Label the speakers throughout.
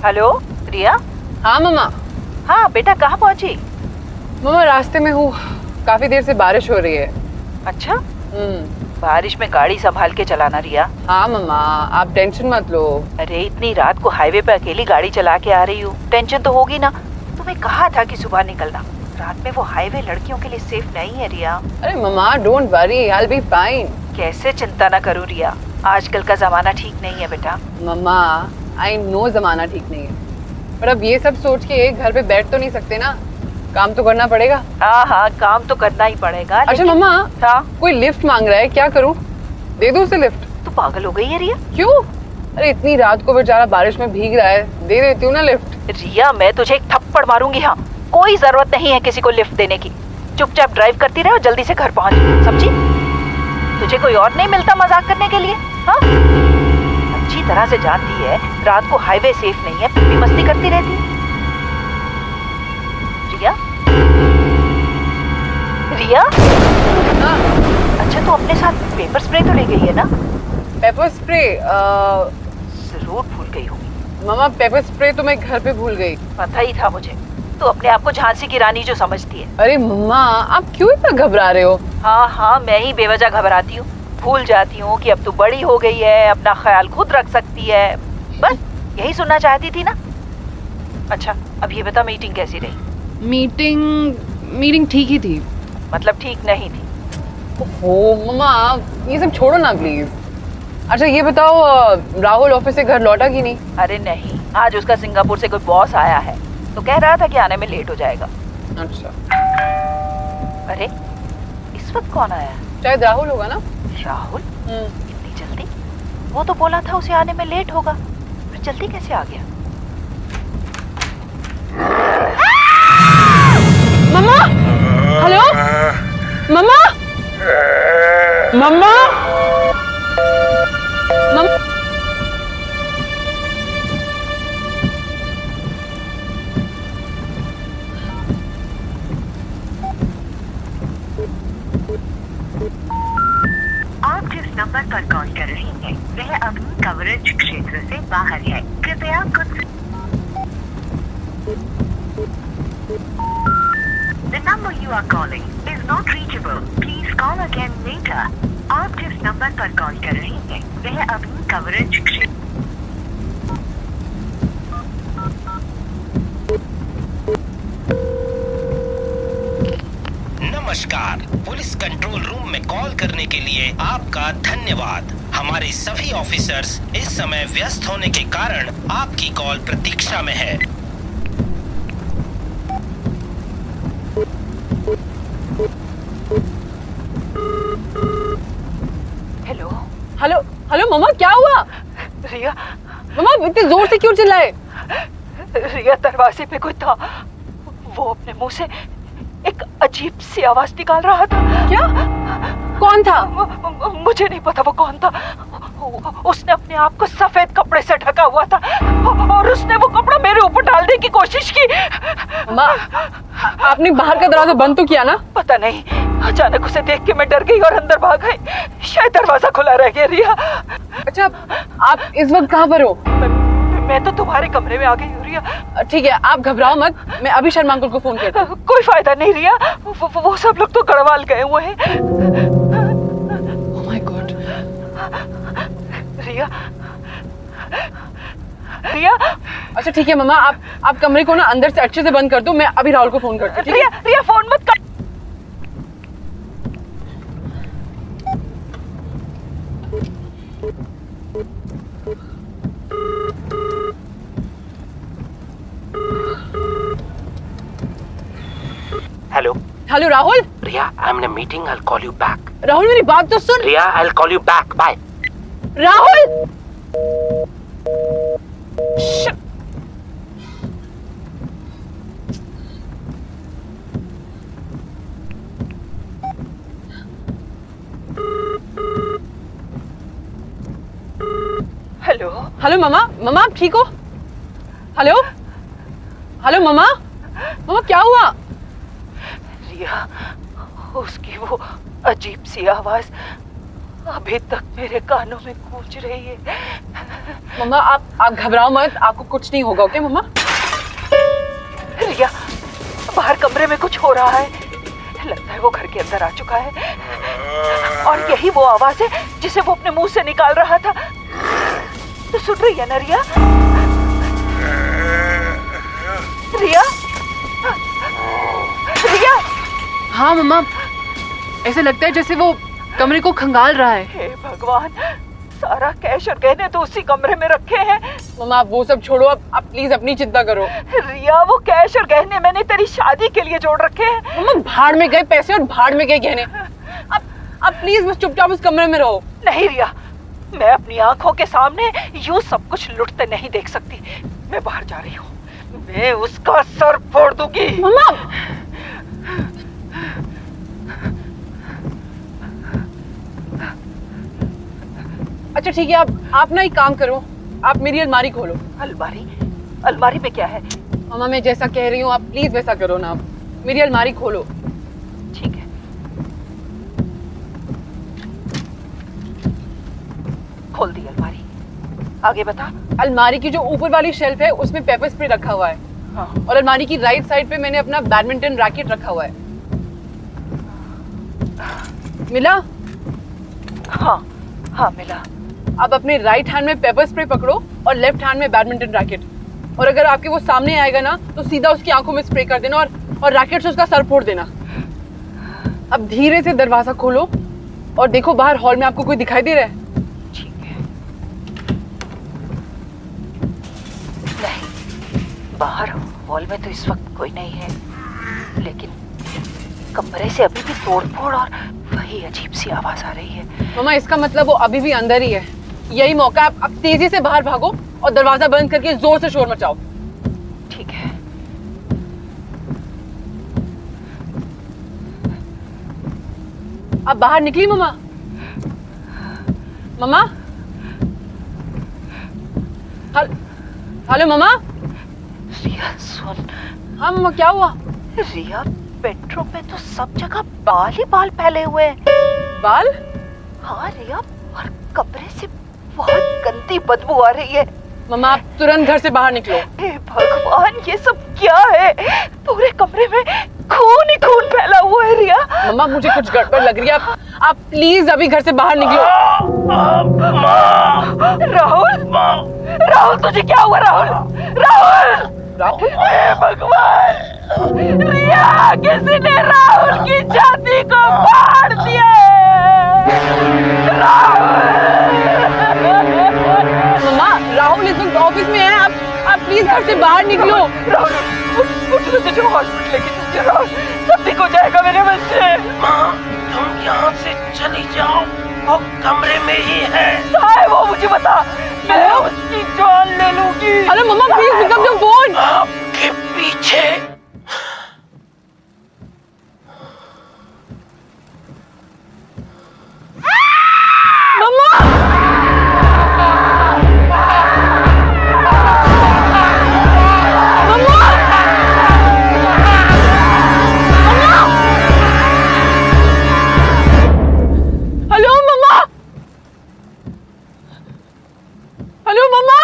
Speaker 1: Hello रिया।
Speaker 2: हाँ मम्मा।
Speaker 1: हाँ बेटा, कहाँ पहुँची?
Speaker 2: मम्मा रास्ते में हूँ, काफी देर से बारिश हो रही है।
Speaker 1: अच्छा, बारिश में गाड़ी संभाल के चलाना रिया।
Speaker 2: हाँ मम्मा, आप टेंशन मत लो।
Speaker 1: अरे इतनी रात को हाईवे पे अकेली गाड़ी चला के आ रही हूँ, टेंशन तो होगी ना। तुम्हें कहा था कि सुबह निकलना। रात में वो हाईवे लड़कियों के लिए सेफ नहीं है रिया।
Speaker 2: अरे मम्मा don't worry, I will be fine.
Speaker 1: कैसे चिंता ना करूँ रिया, आजकल का जमाना ठीक नहीं है बेटा।
Speaker 2: मम्मा आई नो जमाना ठीक नहीं है, पर अब ये सब सोच के एक घर पे बैठ तो नहीं सकते ना, काम तो करना पड़ेगा।
Speaker 1: हाँ हाँ, काम तो करना ही पड़ेगा।
Speaker 2: अच्छा मम्मा,
Speaker 1: हाँ
Speaker 2: कोई लिफ्ट मांग रहा है, क्या करूँ? दे दो उसे लिफ्ट।
Speaker 1: तू पागल हो गई है रिया?
Speaker 2: क्यों? अरे इतनी रात को बेचारा बारिश में भीग रहा है, दे देती हूँ ना लिफ्ट।
Speaker 1: रिया मैं तुझे एक थप्पड़ मारूंगी। हाँ, कोई जरूरत नहीं है किसी को लिफ्ट देने की। चुपचाप ड्राइव करती रहे और जल्दी से घर पहुंच, समझी? तुझे कोई और नहीं मिलता मजाक करने के लिए? हाँ, अच्छी तरह से जानती है रात को हाईवे सेफ नहीं है, फिर भी मस्ती करती रहती है। रिया, रिया।
Speaker 2: हाँ।
Speaker 1: अच्छा, तू अपने साथ पेपर स्प्रे तो ले गई है ना?
Speaker 2: Paper spray?
Speaker 1: जरूर भूल गई होगी।
Speaker 2: मम्मा पेपर स्प्रे तो मैं घर पे भूल गई।
Speaker 1: पता ही था मुझे, तू अपने आप को झांसी की रानी जो समझती है।
Speaker 2: अरे मम्मा आप क्यों इतना घबरा रहे हो?
Speaker 1: हाँ हाँ, मैं ही बेवजह घबराती हूँ। भूल जाती हूँ कि अब तू बड़ी हो गई है, अपना ख्याल खुद रख सकती है। बस यही सुनना चाहती थी ना? अच्छा अब ये बता, मीटिंग कैसी रही?
Speaker 2: मीटिंग ठीक ही थी।
Speaker 1: मतलब ठीक नहीं थी?
Speaker 2: ओह मम्मा ये सब छोड़ो ना प्लीज। अच्छा ये बताओ, राहुल ऑफिस से घर लौटा कि नहीं?
Speaker 1: अरे नहीं, आज उसका सिंगापुर से कोई बॉस आया है, तो कह रहा था कि आने में लेट हो जाएगा।
Speaker 2: अच्छा।
Speaker 1: अरे इस वक्त कौन आया?
Speaker 2: शायद राहुल होगा ना।
Speaker 1: राहुल? इतनी जल्दी? वो तो बोला था उसे आने में लेट होगा, फिर जल्दी कैसे आ गया?
Speaker 2: मम्मा, हेलो मम्मा, मम्मा, मम्मा।
Speaker 3: आप जिस नंबर पर कॉल कर रही हैं, वह अभी कवरेज क्षेत्र से बाहर है। कृपया कुछ। The number you are calling is not reachable. Please call again later. आप जिस नंबर पर कॉल कर रही हैं, वह अभी कवरेज क्षेत्र।
Speaker 4: नमस्कार, पुलिस कंट्रोल रूम में कॉल करने के लिए आपका धन्यवाद। हमारे सभी ऑफिसर्स इस समय व्यस्त होने के कारण आपकी कॉल प्रतीक्षा में है।
Speaker 1: हेलो
Speaker 2: हेलो हेलो मम्मा क्या हुआ?
Speaker 1: रिया।
Speaker 2: मम्मा इतनी जोर से क्यों चिल्लाए?
Speaker 1: रिया, दरवाजे पे कोई था, वो अपने मुंह से एक अजीब सी आवाज निकाल रहा था।
Speaker 2: क्या? कौन था?
Speaker 1: मुझे नहीं पता वो कौन था। उसने अपने आप को सफेद कपड़े से ढका हुआ था और उसने वो कपड़ा मेरे ऊपर डालने की कोशिश की।
Speaker 2: मम्मा आपने बाहर का दरवाजा बंद तो किया ना?
Speaker 1: पता नहीं, अचानक उसे देख के मैं डर गई और अंदर भाग गई। शायद दरवाजा खुला रह गया। रिया,
Speaker 2: अच्छा आप इस वक्त कहाँ पर हो?
Speaker 1: मैं तो तुम्हारे कमरे में आ गई हूँ रिया।
Speaker 2: ठीक है आप घबराओ मत, मैं अभी शर्मा अंकल को फोन करती हूँ।
Speaker 1: कोई फायदा नहीं रिया, वो सब लोग तो गढ़वाल गए हुए हैं।
Speaker 2: Oh my God.
Speaker 1: Riya, Riya.
Speaker 2: अच्छा ठीक है मम्मा, आप कमरे को ना अंदर से अच्छे से बंद कर दो, मैं अभी राहुल को फोन करती हूँ।
Speaker 1: रिया, रिया फोन मत कर।
Speaker 4: Hello
Speaker 2: hello Rahul.
Speaker 4: Riya, I am in a meeting, I will call you back.
Speaker 2: Rahul मेरी बात तो सुन।
Speaker 4: Riya, I will call you back, bye.
Speaker 2: Rahul
Speaker 1: hello
Speaker 2: hello मम्मा, मम्मा आप ठीक हो? हेलो हेलो मम्मा, मम्मा क्या हुआ?
Speaker 1: रिया, उसकी वो अजीब सी आवाज अभी तक मेरे कानों में गूंज रही है।
Speaker 2: मम्मा आप घबराओ मत, आपको कुछ नहीं होगा, ओके मम्मा?
Speaker 1: रिया, बाहर कमरे में कुछ हो रहा है। लगता है वो घर के अंदर आ चुका है और यही वो आवाज है जिसे वो अपने मुंह से निकाल रहा था। तो सुन रही है ना रिया? रिया? रिया?
Speaker 2: हाँ मम्मा, ऐसे लगता है जैसे वो कमरे को खंगाल रहा है।
Speaker 1: हे भगवान, सारा कैश और गहने तो उसी कमरे में रखे हैं।
Speaker 2: मम्मा आप वो सब छोड़ो, आप प्लीज अपनी चिंता करो।
Speaker 1: रिया, वो कैश और गहने मैंने तेरी शादी के लिए जोड़ रखे हैं।
Speaker 2: मम्मा भाड़ में गए पैसे और भाड़ में गए गहने। आप प्लीज बस चुपचाप उस कमरे में रहो।
Speaker 1: नहीं रिया, मैं अपनी आंखों के सामने यूं सब कुछ लुटते नहीं देख सकती। मैं बाहर जा रही हूँ, मैं उसका सर फोड़ दूंगी।
Speaker 2: मम्मा अच्छा ठीक है, आप ना एक काम करो, आप मेरी अलमारी खोलो।
Speaker 1: अलमारी? अलमारी में क्या है?
Speaker 2: मम्मा मैं जैसा कह रही हूँ आप प्लीज वैसा करो ना, आप मेरी अलमारी खोलो।
Speaker 1: ठीक है, खोल दी अलमारी। आगे बता।
Speaker 2: अलमारी की जो ऊपर वाली शेल्फ है उसमें पेपर स्प्रे रखा हुआ है।
Speaker 1: हाँ।
Speaker 2: और अलमारी की राइट साइड पे मैंने अपना बैडमिंटन रैकेट रखा हुआ है। मिला?
Speaker 1: हाँ हाँ मिला।
Speaker 2: अब अपने राइट हैंड में पेपर स्प्रे पकड़ो और लेफ्ट हैंड में बैडमिंटन रैकेट, और अगर आपके वो सामने आएगा ना तो सीधा उसकी आंखों में स्प्रे कर देना और रैकेट से उसका सर फोड़ देना। अब धीरे से दरवाजा खोलो और देखो बाहर हॉल में आपको कोई दिखाई दे रहा है?
Speaker 1: ठीक है। नहीं, बाहर हॉल में तो इस वक्त कोई नहीं है, लेकिन कमरे से अभी भी तोड़फोड़ और वही अजीब सी आवाज आ रही है।
Speaker 2: मम्मा इसका मतलब वो अभी भी अंदर ही है। यही मौका, आप तेजी से बाहर भागो और दरवाजा बंद करके जोर से शोर मचाओ।
Speaker 1: ठीक है।
Speaker 2: अब बाहर निकली मम्मा? मम्मा? हेलो मम्मा?
Speaker 1: रिया सुन।
Speaker 2: हाँ मम्मा क्या हुआ?
Speaker 1: रिया, बेडरूम में तो सब जगह बाल ही बाल फैले हुए हैं।
Speaker 2: बाल?
Speaker 1: हाँ रिया, और कमरे से बहुत गंदी बदबू आ रही है।
Speaker 2: मम्मा आप तुरंत घर से बाहर निकलो।
Speaker 1: हे भगवान, ये सब क्या है? पूरे कमरे में खून ही खून फैला हुआ है रिया।
Speaker 2: मम्मा मुझे कुछ गड़बड़ लग रही है, आप प्लीज अभी घर से बाहर निकलो।
Speaker 1: राहुल, राहुल तुझे क्या हुआ? राहुल, राहुल,
Speaker 2: राहुल?
Speaker 1: हे भगवान, रिया, किसी ने राहुल की छाती को फाड़ दिया है।
Speaker 2: मम्मा राहुल इस वक्त ऑफिस में है, आप प्लीज घर से बाहर निकलो।
Speaker 1: राहुल, उठ तुझे हॉस्पिटल लेके चलते। राहुल, सब ठीक हो जाएगा मेरे बच्चे।
Speaker 4: माँ, तुम यहाँ से चली जाओ, वो कमरे में ही है।
Speaker 1: कहाँ है वो? मुझे बता, मैं उसकी जान ले लूंगी।
Speaker 2: हेलो मम्मा please pick up the phone.
Speaker 4: आपके पीछे।
Speaker 2: मम्मा हेलो मम्मा।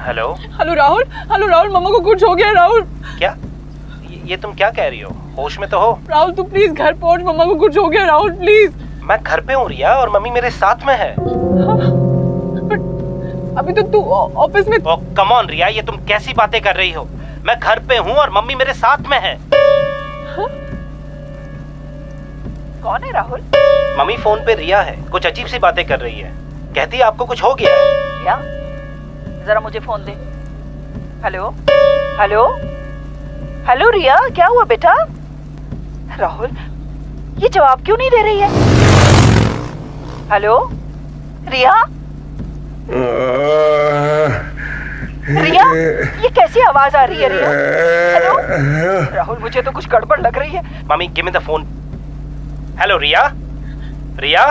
Speaker 4: Hello
Speaker 2: hello Rahul, hello Rahul, मम्मा को कुछ हो गया। राहुल
Speaker 4: क्या? ये तुम क्या कह रही हो? होश में तो हो?
Speaker 2: राहुल तू प्लीज घर पहुंच, मम्मा को कुछ हो गया। राहुल प्लीज।
Speaker 4: मैं घर पे हूँ रिया, और मम्मी मेरे साथ में है।
Speaker 2: अभी तो तू ऑफिस में।
Speaker 4: ओह कम ऑन रिया, ये तुम कैसी बातें कर रही हो? मैं घर पे हूँ और मम्मी मेरे साथ में है।
Speaker 1: कौन है राहुल?
Speaker 4: मम्मी फोन पे रिया है, कुछ अजीब सी बातें कर रही है। कहती है आपको कुछ हो गया है।
Speaker 1: रिया, जरा मुझे फोन दे। हेलो, हेलो, हेलो रिया, क्या हुआ बेटा? राहुल, ये जवाब क्यों नहीं दे रही है? हेलो रिया? रिया, ये कैसी आवाज आ रही है रिया? हेलो राहुल, मुझे तो कुछ गड़बड़ लग रही है।
Speaker 4: Mummy give me the phone. Hello Riya? Riya?